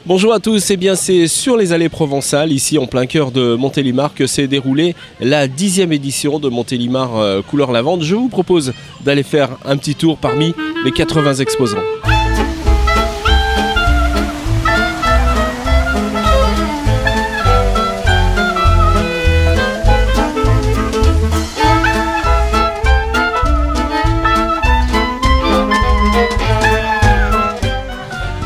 Bonjour à tous, eh bien c'est sur les allées provençales, ici en plein cœur de Montélimar, que s'est déroulée la 10e édition de Montélimar couleur lavande. Je vous propose d'aller faire un petit tour parmi les 80 exposants.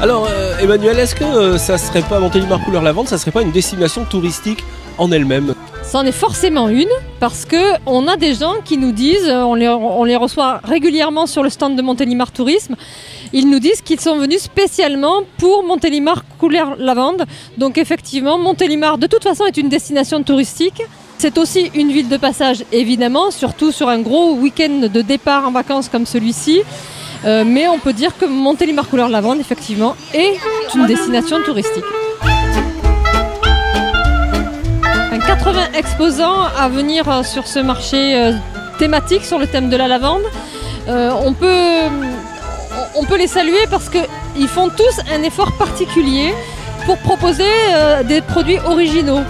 Alors Emmanuel, est-ce que ça serait pas Montélimar couleur lavande, ça serait pas une destination touristique en elle-même? C'en est forcément une, parce qu'on a des gens qui nous disent, on les reçoit régulièrement sur le stand de Montélimar Tourisme, ils nous disent qu'ils sont venus spécialement pour Montélimar couleur lavande. Donc effectivement, Montélimar de toute façon est une destination touristique. C'est aussi une ville de passage évidemment, surtout sur un gros week-end de départ en vacances comme celui-ci. Mais on peut dire que Montélimar couleur lavande, effectivement, est une destination touristique. 80 exposants à venir sur ce marché thématique sur le thème de la lavande. On peut les saluer parce qu'ils font tous un effort particulier pour proposer des produits originaux.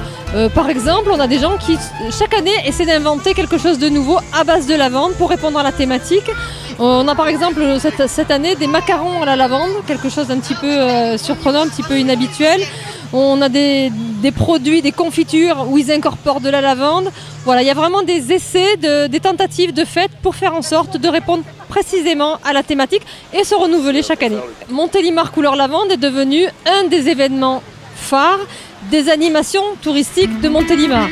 Par exemple, on a des gens qui, chaque année, essaient d'inventer quelque chose de nouveau à base de lavande pour répondre à la thématique. On a par exemple cette année des macarons à la lavande, quelque chose d'un petit peu surprenant, un petit peu inhabituel. On a des produits, des confitures où ils incorporent de la lavande. Voilà, il y a vraiment des essais, des tentatives de fête pour faire en sorte de répondre précisément à la thématique et se renouveler chaque année. Montélimar couleur lavande est devenu un des événements phares des animations touristiques de Montélimar.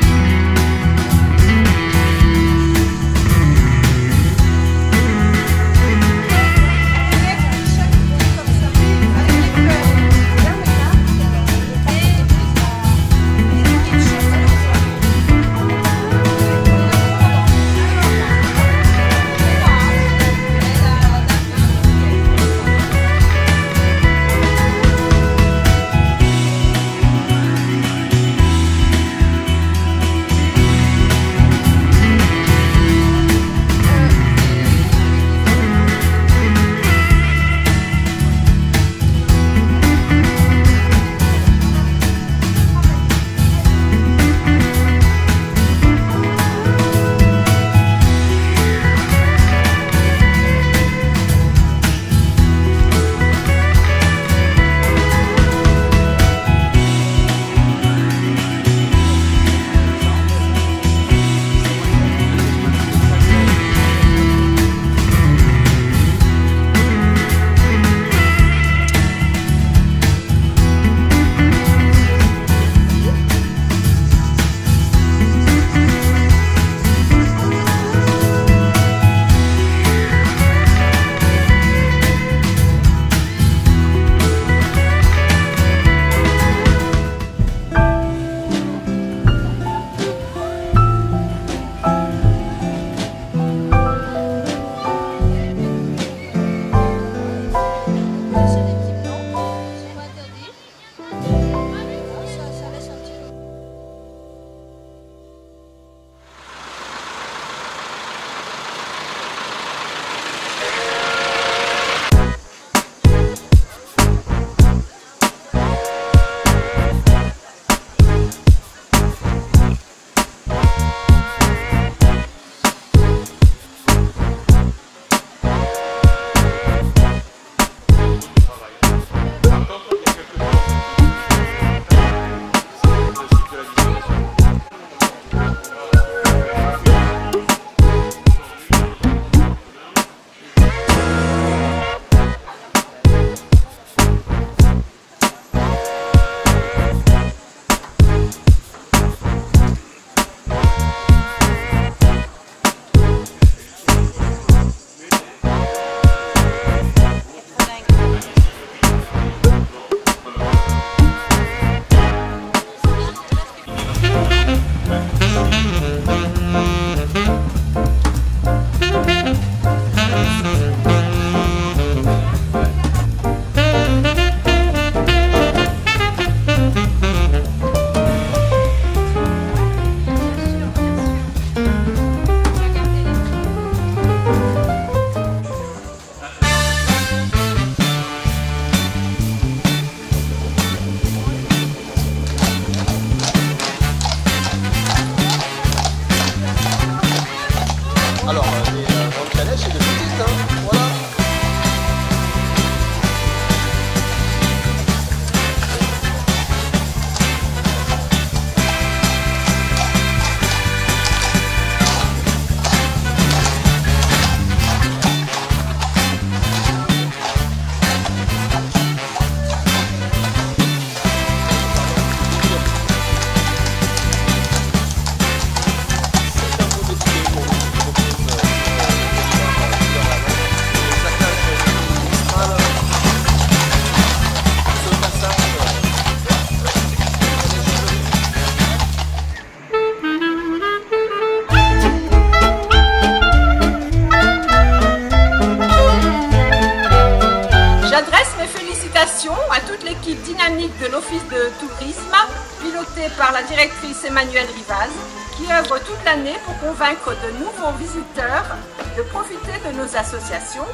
l'équipe dynamique de l'Office de tourisme, pilotée par la directrice Emmanuelle Rivaz, qui œuvre toute l'année pour convaincre de nouveaux visiteurs de profiter de nos associations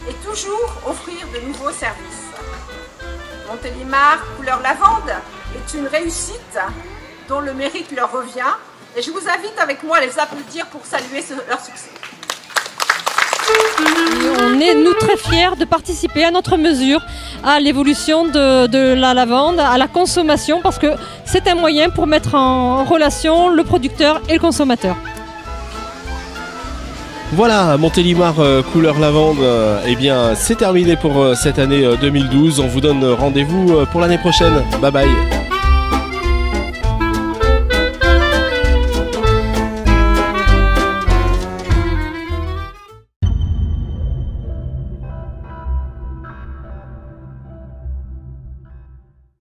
et toujours offrir de nouveaux services. Montélimar couleur lavande est une réussite dont le mérite leur revient et je vous invite avec moi à les applaudir pour saluer leur succès. Et on est, nous, très fiers de participer à notre mesure à l'évolution de la lavande, à la consommation, parce que c'est un moyen pour mettre en relation le producteur et le consommateur. Voilà, Montélimar couleur lavande, eh bien c'est terminé pour cette année 2012. On vous donne rendez-vous pour l'année prochaine. Bye bye.